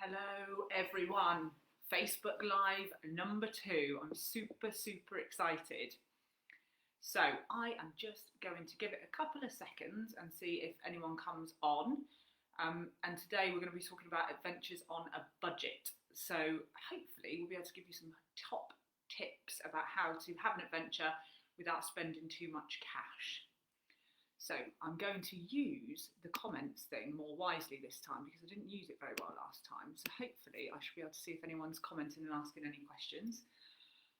Hello everyone, Facebook Live number 2. I'm super excited. So I am just going to give it a couple of seconds and see if anyone comes on. And today we're going to be talking about adventures on a budget. So hopefully we'll be able to give you some top tips about how to have an adventure without spending too much cash. So I'm going to use the comments thing more wisely this time because I didn't use it very well last time. So hopefully I should be able to see if anyone's commenting and asking any questions.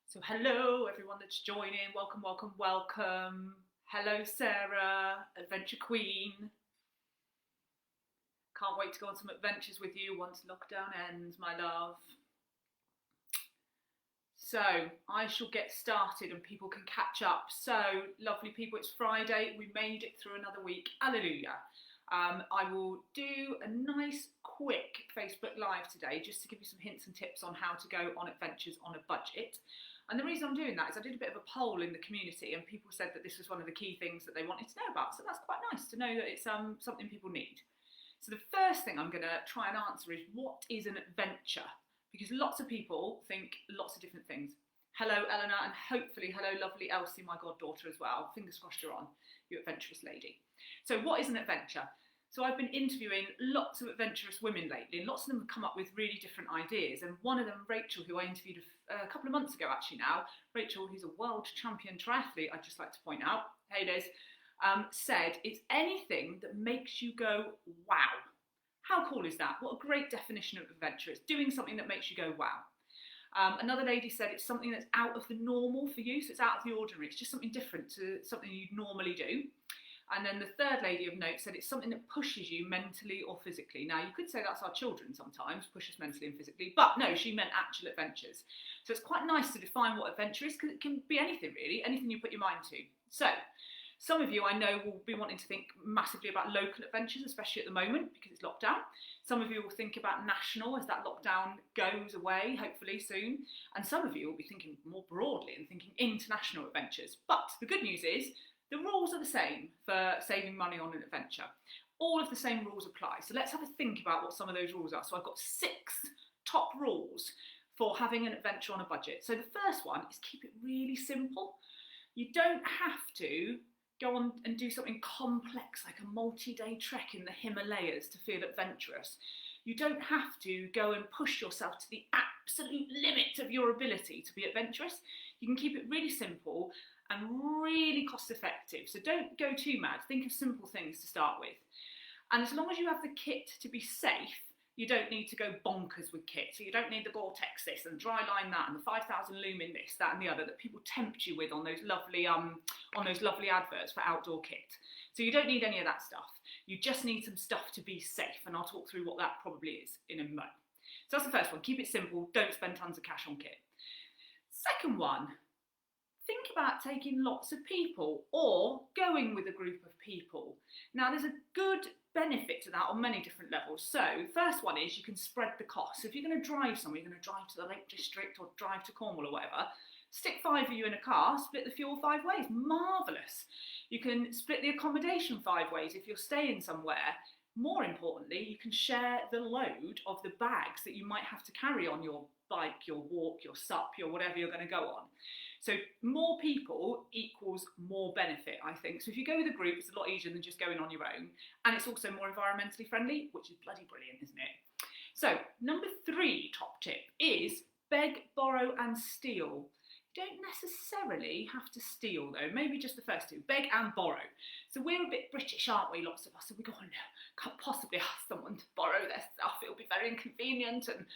So hello everyone that's joining. Welcome. Hello Sarah, Adventure Queen. Can't wait to go on some adventures with you once lockdown ends, my love. So I shall get started and people can catch up. So lovely people, it's Friday. We made it through another week. Hallelujah. I will do a nice quick Facebook Live today just to give you some hints and tips on how to go on adventures on a budget. And the reason I'm doing that is I did a bit of a poll in the community and people said that this was one of the key things that they wanted to know about. So that's quite nice to know that it's something people need. So the first thing I'm going to try and answer is, what is an adventure? Because lots of people think lots of different things. Hello, Eleanor, and hopefully hello, lovely Elsie, my goddaughter as well. Fingers crossed you're on, you adventurous lady. So what is an adventure? So I've been interviewing lots of adventurous women lately, and lots of them have come up with really different ideas. And one of them, Rachel, who I interviewed a couple of months ago actually now, Rachel, who's a world champion triathlete, I'd just like to point out, hey Liz, said it's anything that makes you go, wow. How cool is that? What a great definition of adventure. It's doing something that makes you go, wow. Another lady said it's something that's out of the normal for you, so it's out of the ordinary. It's just something different to something you'd normally do. And then the third lady of note said it's something that pushes you mentally or physically. Now, you could say that's our children sometimes, push us mentally and physically, but no, she meant actual adventures. So it's quite nice to define what adventure is, because it can be anything really, anything you put your mind to. So some of you I know will be wanting to think massively about local adventures, especially at the moment because it's lockdown. Some of you will think about national as that lockdown goes away, hopefully soon. And some of you will be thinking more broadly and thinking international adventures. But the good news is the rules are the same for saving money on an adventure. All of the same rules apply. So let's have a think about what some of those rules are. So I've got 6 top rules for having an adventure on a budget. So the first one is keep it really simple. You don't have to go on and do something complex like a multi-day trek in the Himalayas to feel adventurous. You don't have to go and push yourself to the absolute limit of your ability to be adventurous. You can keep it really simple and really cost effective. So don't go too mad. Think of simple things to start with. And as long as you have the kit to be safe, you don't need to go bonkers with kit. So you don't need the Gore-Tex this and Dryline that and the 5,000 lumen this, that and the other that people tempt you with on those lovely adverts for outdoor kit. So you don't need any of that stuff. You just need some stuff to be safe, and I'll talk through what that probably is in a moment. So that's the first one. Keep it simple. Don't spend tons of cash on kit. Second one, think about taking lots of people or going with a group of people. Now, there's a good benefit to that on many different levels. So first one is you can spread the cost. So if you're going to drive somewhere, you're going to drive to the Lake District or drive to Cornwall or whatever, stick 5 of you in a car, split the fuel 5 ways. Marvellous. You can split the accommodation 5 ways if you're staying somewhere. More importantly, you can share the load of the bags that you might have to carry on your bike, your walk, your sup, your whatever you're going to go on. So more people equals more benefit, I think. So if you go with a group, it's a lot easier than just going on your own. And it's also more environmentally friendly, which is bloody brilliant, isn't it? So number 3 top tip is beg, borrow and steal. You don't necessarily have to steal though, maybe just the first 2, beg and borrow. So we're a bit British, aren't we, lots of us? So we go, oh no, can't possibly ask someone to borrow their stuff, it'll be very inconvenient and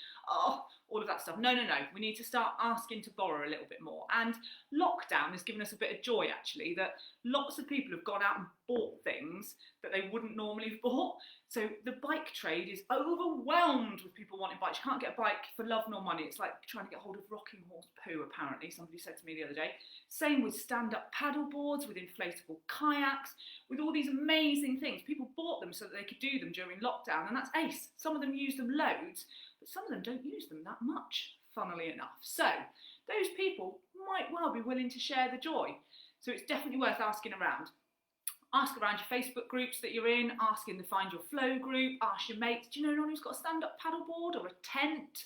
all of that stuff. No, we need to start asking to borrow a little bit more. And lockdown has given us a bit of joy actually, that lots of people have gone out and bought things that they wouldn't normally have bought. So the bike trade is overwhelmed with people wanting bikes. You can't get a bike for love nor money. It's like trying to get hold of rocking horse poo, apparently, somebody said to me the other day. Same with stand-up paddle boards, with inflatable kayaks, with all these amazing things. People bought them so that they could do them during lockdown, and that's ace. Some of them use them loads, but some of them don't use them that much, funnily enough. So those people might well be willing to share the joy. So it's definitely worth asking around. Ask around your Facebook groups that you're in, ask in the Find Your Flow group, ask your mates, do you know anyone who's got a stand-up paddleboard or a tent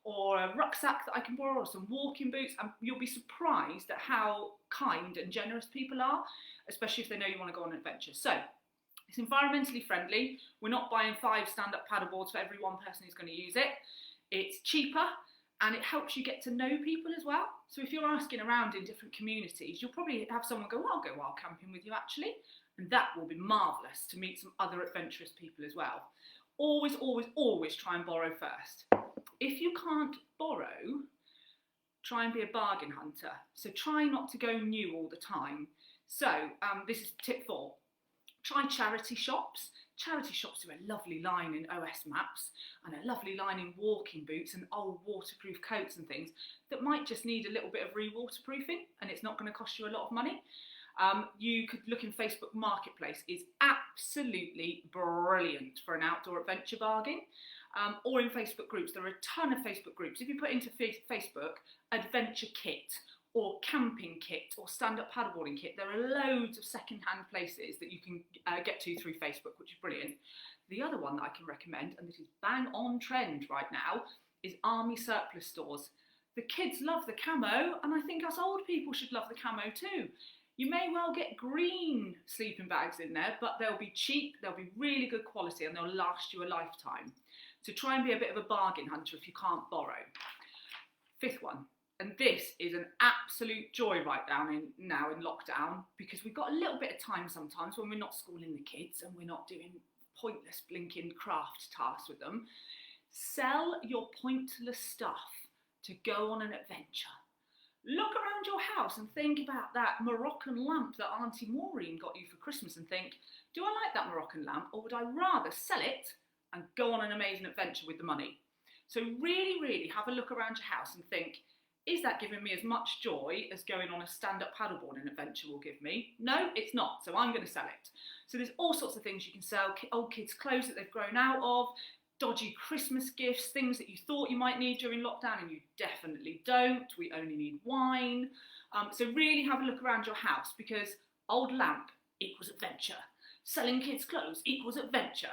or a rucksack that I can borrow or some walking boots? And you'll be surprised at how kind and generous people are, especially if they know you want to go on an adventure. So it's environmentally friendly. We're not buying 5 stand-up paddleboards for every one person who's going to use it. It's cheaper and it helps you get to know people as well. So if you're asking around in different communities, you'll probably have someone go, well, I'll go wild camping with you actually. And that will be marvellous to meet some other adventurous people as well. Always, always, always try and borrow first. If you can't borrow, try and be a bargain hunter. So try not to go new all the time. So this is tip 4. Try charity shops. Charity shops do a lovely line in OS maps and a lovely line in walking boots and old waterproof coats and things that might just need a little bit of re-waterproofing, and it's not going to cost you a lot of money. You could look in Facebook Marketplace. It's absolutely brilliant for an outdoor adventure bargain. Or in Facebook groups. There are a ton of Facebook groups. If you put into Facebook adventure kit or camping kit or stand-up paddleboarding kit, there are loads of second-hand places that you can get to through Facebook, which is brilliant. The other one that I can recommend, and this is bang on trend right now, is army surplus stores. The kids love the camo, and I think us old people should love the camo too. You may well get green sleeping bags in there, but they'll be cheap, they'll be really good quality, and they'll last you a lifetime. So try and be a bit of a bargain hunter if you can't borrow. 5th one, and this is an absolute joy right now in lockdown, because we've got a little bit of time sometimes when we're not schooling the kids and we're not doing pointless blinking craft tasks with them. Sell your pointless stuff to go on an adventure. Look around your house and think about that Moroccan lamp that Auntie Maureen got you for Christmas and think, do I like that Moroccan lamp, or would I rather sell it and go on an amazing adventure with the money? So really, really have a look around your house and think, is that giving me as much joy as going on a stand-up paddleboarding adventure will give me? No, it's not, so I'm going to sell it. So there's all sorts of things you can sell, old kids' clothes that they've grown out of, dodgy Christmas gifts, things that you thought you might need during lockdown and you definitely don't. We only need wine. So really have a look around your house, because old lamp equals adventure. Selling kids' clothes equals adventure.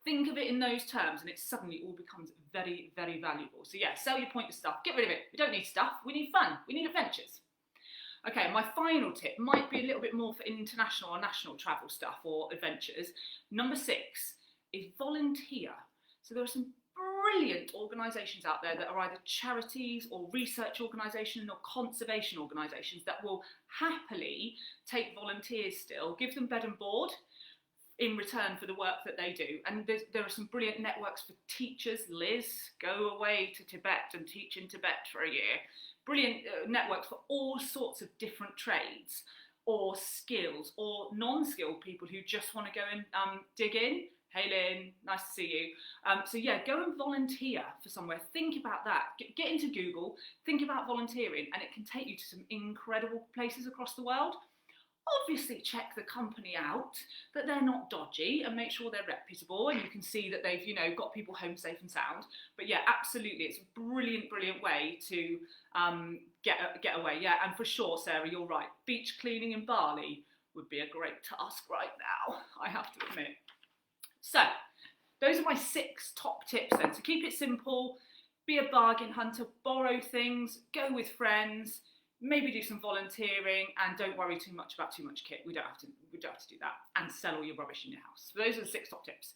Think of it in those terms and it suddenly all becomes very, very valuable. So yeah, sell your pointless stuff. Get rid of it. We don't need stuff. We need fun. We need adventures. Okay, my final tip might be a little bit more for international or national travel stuff or adventures. Number 6 is volunteer. So there are some brilliant organisations out there that are either charities or research organisations or conservation organisations that will happily take volunteers still, give them bed and board in return for the work that they do. And there are some brilliant networks for teachers. Liz, go away to Tibet and teach in Tibet for a year. Brilliant networks for all sorts of different trades or skills or non-skilled people who just want to go and dig in. Hey Lynn, nice to see you. So yeah, go and volunteer for somewhere. Think about that. Get into Google, think about volunteering, and it can take you to some incredible places across the world. Obviously check the company out, that they're not dodgy, and make sure they're reputable and you can see that they've, got people home safe and sound. But yeah, absolutely, it's a brilliant, brilliant way to get away. Yeah, and for sure, Sarah, you're right. Beach cleaning in Bali would be a great task right now, I have to admit. So, those are my 6 top tips then. So keep it simple, be a bargain hunter, borrow things, go with friends, maybe do some volunteering, and don't worry too much about too much kit. We don't have to do that, and sell all your rubbish in your house. So those are the 6 top tips.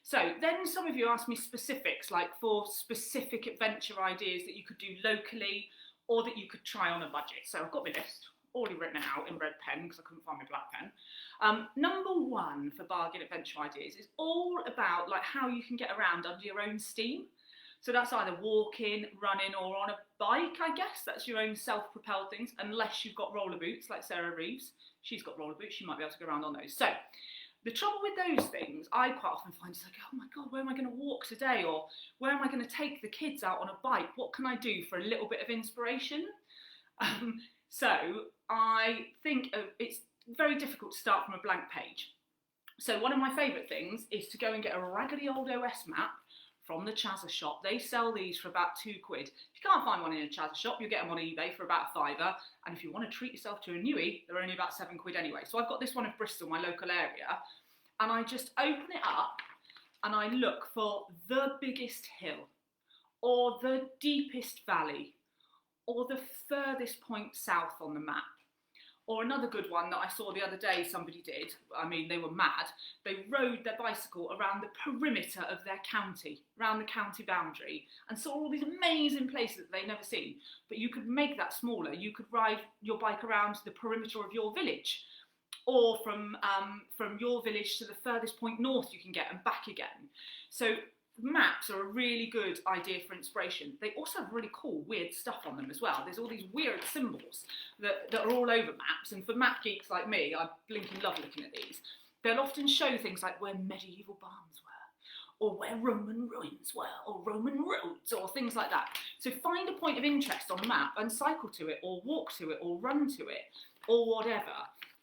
So then some of you asked me specifics, like for specific adventure ideas that you could do locally or that you could try on a budget. So I've got my list already written out in red pen because I couldn't find my black pen. Number 1 for bargain adventure ideas is all about like how you can get around under your own steam. So that's either walking, running, or on a bike, I guess. That's your own self-propelled things, unless you've got roller boots like Sarah Reeves. She's got roller boots, she might be able to go around on those. So the trouble with those things, I quite often find is like, oh my God, where am I going to walk today? Or where am I going to take the kids out on a bike? What can I do for a little bit of inspiration? So I think it's very difficult to start from a blank page. So one of my favourite things is to go and get a raggedy old OS map from the Chazza shop. They sell these for about £2. If you can't find one in a Chazza shop, you get them on eBay for about a £5. And if you want to treat yourself to a newie, they're only about £7 anyway. So I've got this one in Bristol, my local area, and I just open it up and I look for the biggest hill, or the deepest valley, or the furthest point south on the map. Or another good one that I saw the other day somebody did, I mean, they were mad. They rode their bicycle around the perimeter of their county, around the county boundary, and saw all these amazing places that they'd never seen. But you could make that smaller. You could ride your bike around the perimeter of your village, or from your village to the furthest point north you can get and back again. So maps are a really good idea for inspiration. They also have really cool, weird stuff on them as well. There's all these weird symbols that are all over maps, and for map geeks like me, I blinking love looking at these. They'll often show things like where medieval barns were, or where Roman ruins were, or Roman roads, or things like that. So find a point of interest on the map and cycle to it, or walk to it, or run to it, or whatever.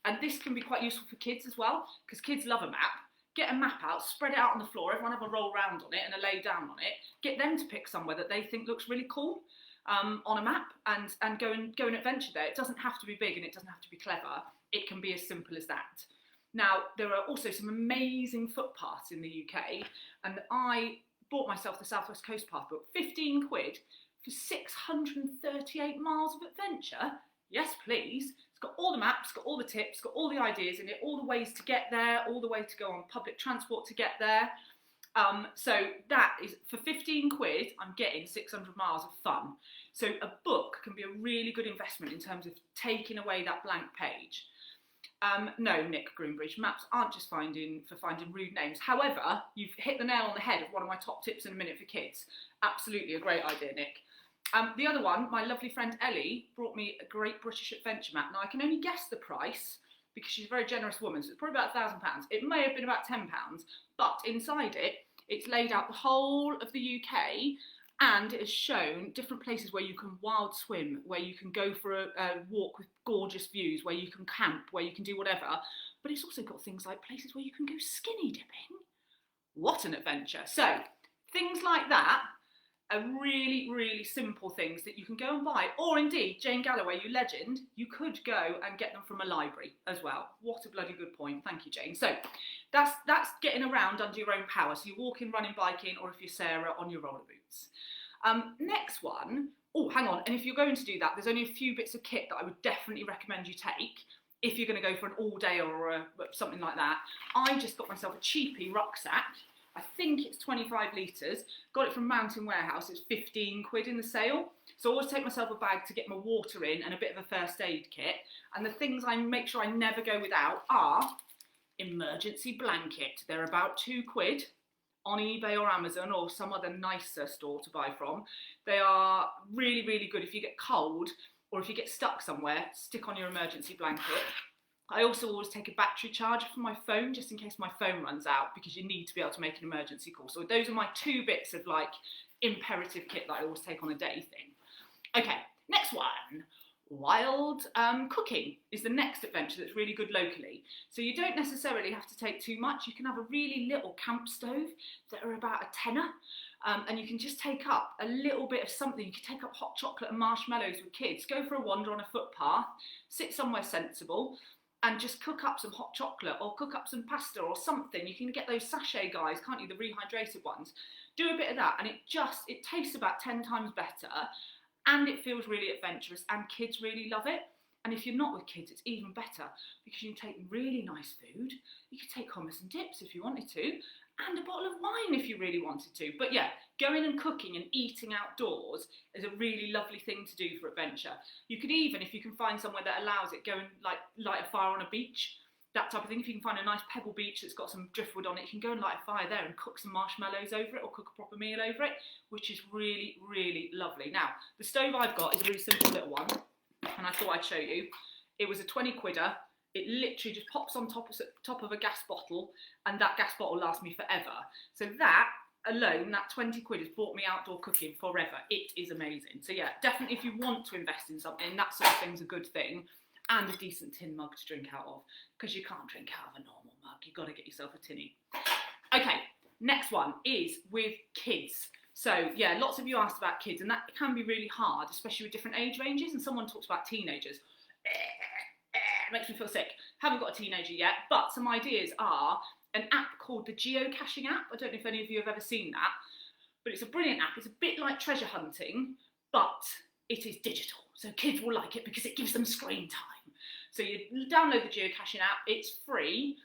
And this can be quite useful for kids as well, because kids love a map. Get a map out, spread it out on the floor, everyone have a roll round on it and a lay down on it. Get them to pick somewhere that they think looks really cool on a map, and go and adventure there. It doesn't have to be big and it doesn't have to be clever. It can be as simple as that. Now, there are also some amazing footpaths in the UK, and I bought myself the South West Coast Path book, £15 for 638 miles of adventure. Yes, please. It's got all the maps, got all the tips, got all the ideas in it, all the ways to get there, all the way to go on public transport to get there. So that is, for £15, I'm getting 600 miles of fun. So a book can be a really good investment in terms of taking away that blank page. No, Nick Groombridge, maps aren't just for finding rude names. However, you've hit the nail on the head of one of my top tips in a minute for kids. Absolutely a great idea, Nick. The other one, my lovely friend Ellie brought me a Great British Adventure map. Now, I can only guess the price because she's a very generous woman, so it's probably about £1,000. It may have been about £10, but inside it, it's laid out the whole of the UK, and it has shown different places where you can wild swim, where you can go for a walk with gorgeous views, where you can camp, where you can do whatever. But it's also got things like places where you can go skinny dipping. What an adventure. So, things like that are really, really simple things that you can go and buy. Or indeed, Jane Galloway, you legend, you could go and get them from a library as well. What a bloody good point. Thank you, Jane. So that's getting around under your own power. So you're walking, running, biking, or if you're Sarah, on your roller boots. Next one, oh, hang on. And if you're going to do that, there's only a few bits of kit that I would definitely recommend you take if you're going to go for an all day or something like that. I just got myself a cheapy rucksack. I think it's 25 litres. Got it from Mountain Warehouse. It's £15 in the sale. So I always take myself a bag to get my water in and a bit of a first aid kit. And the things I make sure I never go without are emergency blanket. They're about £2 on eBay or Amazon or some other nicer store to buy from. They are really, really good if you get cold or if you get stuck somewhere. Stick on your emergency blanket. I also always take a battery charger for my phone, just in case my phone runs out, because you need to be able to make an emergency call. So those are my 2 bits of like imperative kit that I always take on a day thing. Okay, next one. Wild cooking is the next adventure that's really good locally. So you don't necessarily have to take too much. You can have a really little camp stove that are about a tenner. And you can just take up a little bit of something. You can take up hot chocolate and marshmallows with kids. Go for a wander on a footpath. Sit somewhere sensible. And just cook up some hot chocolate or cook up some pasta or something. You can get those sachet guys, can't you? The rehydrated ones. Do a bit of that and it tastes about 10 times better and it feels really adventurous and kids really love it. And if you're not with kids, it's even better because you can take really nice food. You could take hummus and dips if you wanted to, and a bottle of wine if you really wanted to. But yeah, going and cooking and eating outdoors is a really lovely thing to do for adventure. You could even, if you can find somewhere that allows it, go and like light a fire on a beach, that type of thing. If you can find a nice pebble beach that's got some driftwood on it, you can go and light a fire there and cook some marshmallows over it or cook a proper meal over it, which is really, really lovely. Now, the stove I've got is a really simple little one, and I thought I'd show you. It was a 20 quidder. It literally just pops on top of a gas bottle, and that gas bottle lasts me forever. So that alone, that 20 quid has bought me outdoor cooking forever. It is amazing. So yeah, definitely if you want to invest in something, that sort of thing's a good thing. And a decent tin mug to drink out of, because you can't drink out of a normal mug. You've got to get yourself a tinny. Okay, Next one is with kids. So yeah, lots of you asked about kids, and that can be really hard, especially with different age ranges. And someone talks about teenagers. Makes me feel sick. Haven't got a teenager yet, but some ideas are an app called the geocaching app. I don't know if any of you have ever seen that, but it's a brilliant app. It's a bit like treasure hunting, but it is digital. So kids will like it because it gives them screen time. So you download the geocaching app, it's free,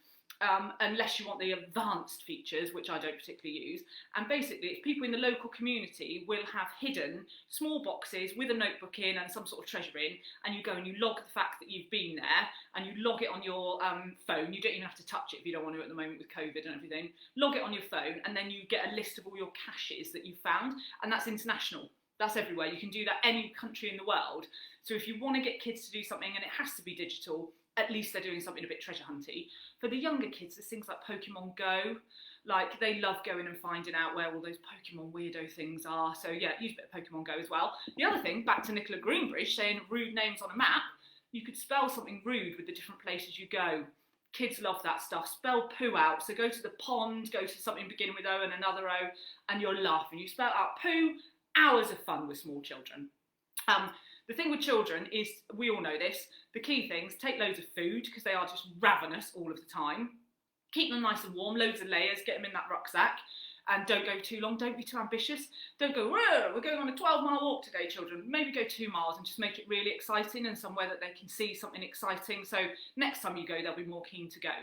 unless you want the advanced features, which I don't particularly use. And basically, it's people in the local community will have hidden small boxes with a notebook in and some sort of treasure in, and you go and you log the fact that you've been there, and you log it on your phone. You don't even have to touch it if you don't want to at the moment with COVID and everything. Log it on your phone, and then you get a list of all your caches that you've found, and that's international. That's everywhere. You can do that any country in the world. So if you want to get kids to do something, and it has to be digital, at least they're doing something a bit treasure hunty. For the younger kids, there's things like Pokemon Go. Like, they love going and finding out where all those Pokemon weirdo things are. So yeah, use a bit of Pokemon Go as well. The other thing, back to Nicola Greenbridge saying rude names on a map, you could spell something rude with the different places you go. Kids love that stuff. Spell poo out. So go to the pond, go to something beginning with O and another O, and you're laughing. You spell out poo, hours of fun with small children. The thing with children is, we all know this, the key things: take loads of food, because they are just ravenous all of the time. Keep them nice and warm, loads of layers, get them in that rucksack, and don't go too long, don't be too ambitious. Don't go, we're going on a 12-mile walk today, children. Maybe go 2 miles and just make it really exciting and somewhere that they can see something exciting. So next time you go, they'll be more keen to go.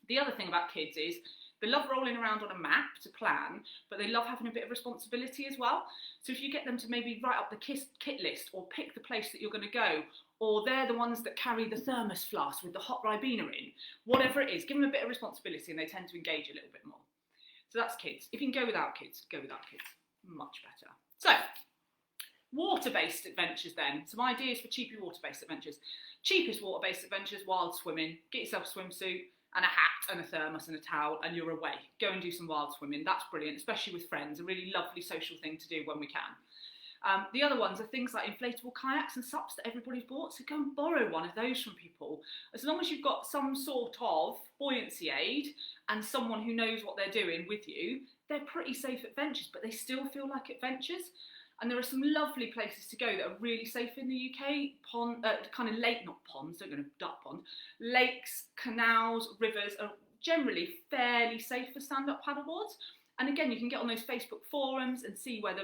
The other thing about kids is, they love rolling around on a map to plan, but they love having a bit of responsibility as well. So if you get them to maybe write up the kit list, or pick the place that you're going to go, or they're the ones that carry the thermos flask with the hot Ribena in, whatever it is, give them a bit of responsibility and they tend to engage a little bit more. So that's kids. If you can go without kids, go without kids. Much better. So, water-based adventures then. Some ideas for cheapy water-based adventures. Cheapest water-based adventures: wild swimming. Get yourself a swimsuit and a hat and a thermos and a towel, and you're away. Go and do some wild swimming. That's brilliant, especially with friends. A really lovely social thing to do when we can. The other ones are things like inflatable kayaks and SUPs that everybody's bought, so go and borrow one of those from people. As long as you've got some sort of buoyancy aid and someone who knows what they're doing with you, they're pretty safe adventures, but they still feel like adventures. And there are some lovely places to go that are really safe in the UK. Kind of lake, not ponds, don't go to duck pond. Lakes, canals, rivers are generally fairly safe for stand-up paddleboards. And again, you can get on those Facebook forums and see where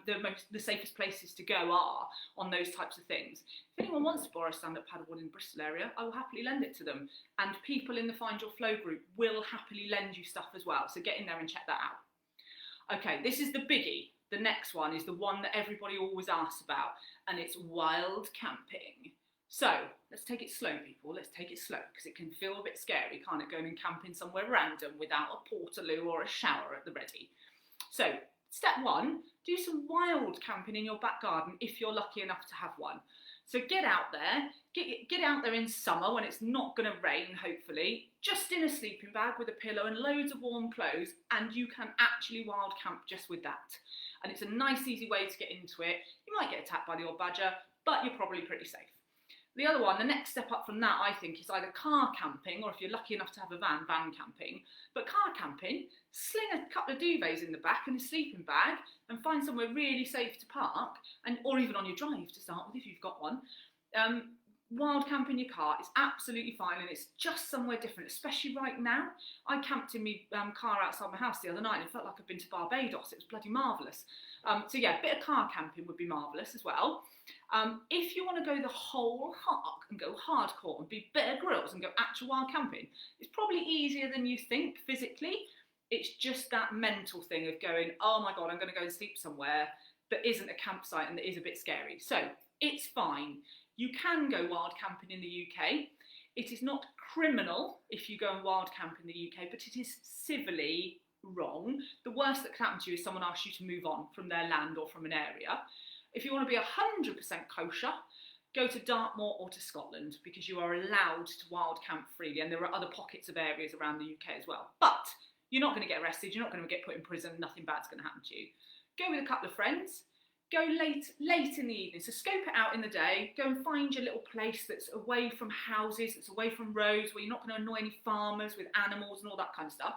the safest places to go are on those types of things. If anyone wants to borrow a stand-up paddleboard in the Bristol area, I will happily lend it to them. And people in the Find Your Flow group will happily lend you stuff as well. So get in there and check that out. Okay, this is the biggie. The next one is the one that everybody always asks about, and it's wild camping. So let's take it slow, people. Let's take it slow, because it can feel a bit scary, can't it, going and camping somewhere random without a portaloo or a shower at the ready. So step one, do some wild camping in your back garden if you're lucky enough to have one. So get out there, get out there in summer when it's not going to rain, hopefully, just in a sleeping bag with a pillow and loads of warm clothes, and you can actually wild camp just with that. And it's a nice, easy way to get into it. You might get attacked by the old badger, but you're probably pretty safe. The other one, the next step up from that, I think, is either car camping, or if you're lucky enough to have a van camping. But car camping, sling a couple of duvets in the back and a sleeping bag, and find somewhere really safe to park, or even on your drive to start with if you've got one. Wild camp in your car is absolutely fine, and it's just somewhere different, especially right now. I camped in my car outside my house the other night, and it felt like I'd been to Barbados. It was bloody marvellous. So yeah, a bit of car camping would be marvellous as well. If you want to go the whole hog and go hardcore and be Bear Grylls and go actual wild camping, it's probably easier than you think physically. It's just that mental thing of going, oh my God, I'm going to go and sleep somewhere that isn't a campsite and that is a bit scary. So it's fine. You can go wild camping in the UK. It is not criminal if you go and wild camp in the UK, but it is civilly wrong. The worst that can happen to you is someone asks you to move on from their land or from an area. If you want to be 100% kosher, go to Dartmoor or to Scotland, because you are allowed to wild camp freely, and there are other pockets of areas around the UK as well. But you're not going to get arrested, you're not going to get put in prison, nothing bad's going to happen to you. Go with a couple of friends. Go late in the evening, so scope it out in the day, go and find your little place that's away from houses, that's away from roads, where you're not going to annoy any farmers with animals and all that kind of stuff.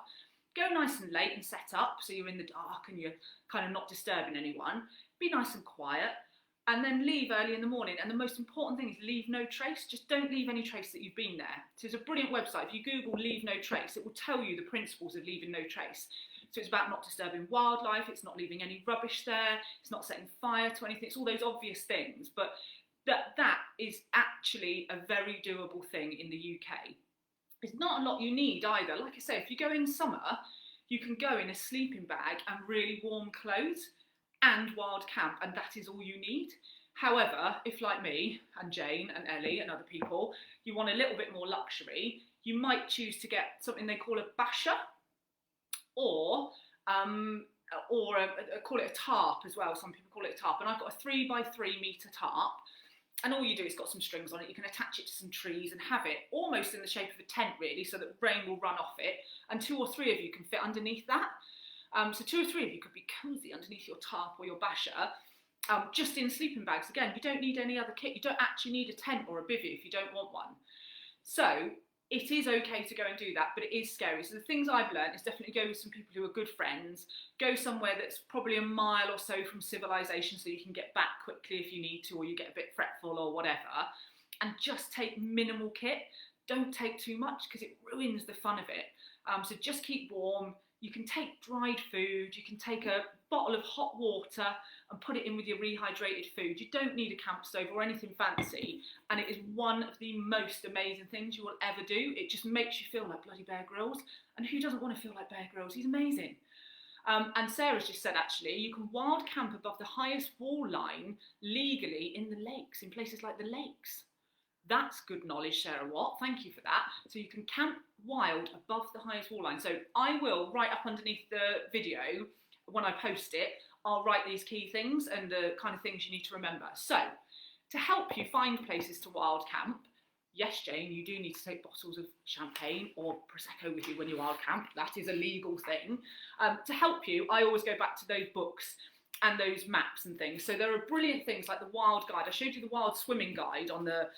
Go nice and late and set up so you're in the dark and you're kind of not disturbing anyone. Be nice and quiet, and then leave early in the morning. And the most important thing is leave no trace. Just don't leave any trace that you've been there. So it's a brilliant website. If you Google leave no trace, it will tell you the principles of leaving no trace. So it's about not disturbing wildlife, it's not leaving any rubbish there, it's not setting fire to anything, it's all those obvious things, but that is actually a very doable thing in the UK. It's not a lot you need either. Like I say, if you go in summer, you can go in a sleeping bag and really warm clothes and wild camp, and that is all you need. However, if like me and Jane and Ellie and other people, you want a little bit more luxury, you might choose to get something they call a basher, or call it a tarp as well. Some people call it a tarp, and I've got a 3 by 3 metre tarp, and all you do is got some strings on it. You can attach it to some trees and have it almost in the shape of a tent, really, so that the rain will run off it, and 2 or 3 of you can fit underneath that. So 2 or 3 of you could be cosy underneath your tarp or your basher, just in sleeping bags. Again, you don't need any other kit. You don't actually need a tent or a bivvy if you don't want one. So it is okay to go and do that, but it is scary. So the things I've learned is definitely go with some people who are good friends, go somewhere that's probably a mile or so from civilization so you can get back quickly if you need to, or you get a bit fretful or whatever, and just take minimal kit. Don't take too much because it ruins the fun of it. So just keep warm. You can take dried food, you can take a bottle of hot water and put it in with your rehydrated food. You don't need a camp stove or anything fancy, and it is one of the most amazing things you will ever do. It just makes you feel like bloody Bear Grylls, and who doesn't want to feel like Bear Grylls? He's amazing. And Sarah's just said, actually, you can wild camp above the highest wall line legally in the lakes, in places like the lakes. That's good knowledge, Sarah Watt. Thank you for that. So you can camp wild above the highest wall line. So I will, right up underneath the video, when I post it, I'll write these key things and the kind of things you need to remember. So to help you find places to wild camp, yes, Jane, you do need to take bottles of champagne or Prosecco with you when you wild camp. That is a legal thing. To help you, I always go back to those books and those maps and things. So there are brilliant things like the Wild Guide. I showed you the Wild Swimming Guide on the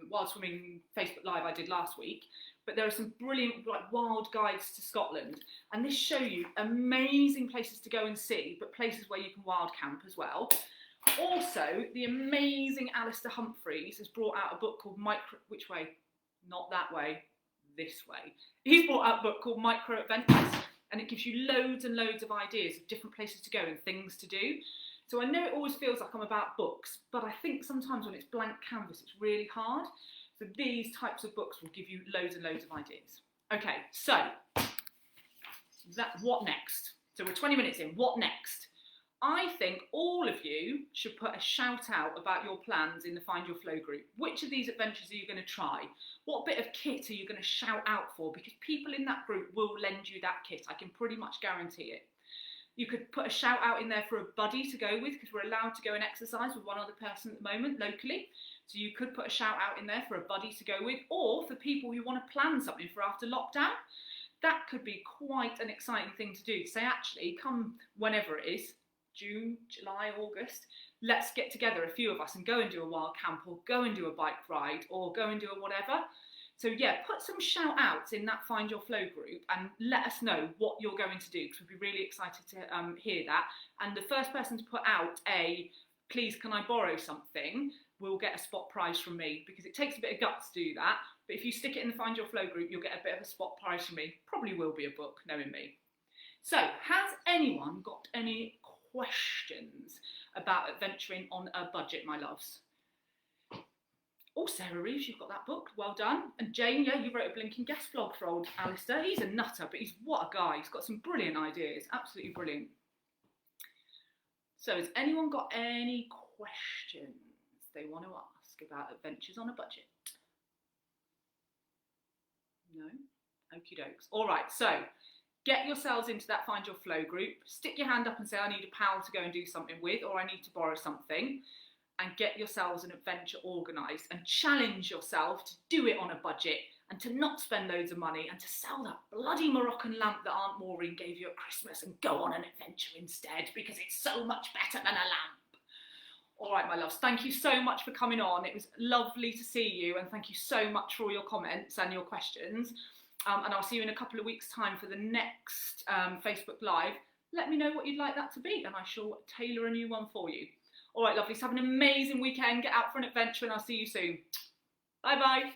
Wild Swimming Facebook Live I did last week. But there are some brilliant wild guides to Scotland. And this show you amazing places to go and see, but places where you can wild camp as well. Also, the amazing Alistair Humphreys has brought out a book called Which way? Not that way, this way. He's brought out a book called Micro Adventures. And it gives you loads and loads of ideas of different places to go and things to do. So I know it always feels like I'm about books, but I think sometimes when it's blank canvas, it's really hard. So these types of books will give you loads and loads of ideas. Okay, so what next? So we're 20 minutes in, what next? I think all of you should put a shout out about your plans in the Find Your Flow group. Which of these adventures are you going to try? What bit of kit are you going to shout out for? Because people in that group will lend you that kit. I can pretty much guarantee it. You could put a shout out in there for a buddy to go with, because we're allowed to go and exercise with one other person at the moment locally. So you could put a shout out in there for a buddy to go with, or for people who want to plan something for after lockdown. That could be quite an exciting thing to do. To say, actually, come whenever it is, June, July, August, let's get together, a few of us, and go and do a wild camp, or go and do a bike ride, or go and do a whatever. So yeah, put some shout outs in that Find Your Flow group and let us know what you're going to do, because we'd be really excited to hear that. And the first person to put out a please can I borrow something will get a spot prize from me, because it takes a bit of guts to do that. But if you stick it in the Find Your Flow group, you'll get a bit of a spot prize from me. Probably will be a book, knowing me. So has anyone got any questions about adventuring on a budget, my loves? Oh, Sarah Reeves, you've got that book. Well done. And Jane, yeah, you wrote a blinking guest vlog for old Alistair. He's a nutter, but he's what a guy. He's got some brilliant ideas. Absolutely brilliant. So has anyone got any questions they want to ask about adventures on a budget? No? Okie dokes. All right, so get yourselves into that Find Your Flow group. Stick your hand up and say, I need a pal to go and do something with, or I need to borrow something. And get yourselves an adventure organised, and challenge yourself to do it on a budget, and to not spend loads of money, and to sell that bloody Moroccan lamp that Aunt Maureen gave you at Christmas and go on an adventure instead, because it's so much better than a lamp. All right, my loves, thank you so much for coming on. It was lovely to see you, and thank you so much for all your comments and your questions. and I'll see you in a couple of weeks' time for the next Facebook Live. Let me know what you'd like that to be, and I shall tailor a new one for you. All right, lovelies, have an amazing weekend. Get out for an adventure, and I'll see you soon. Bye-bye.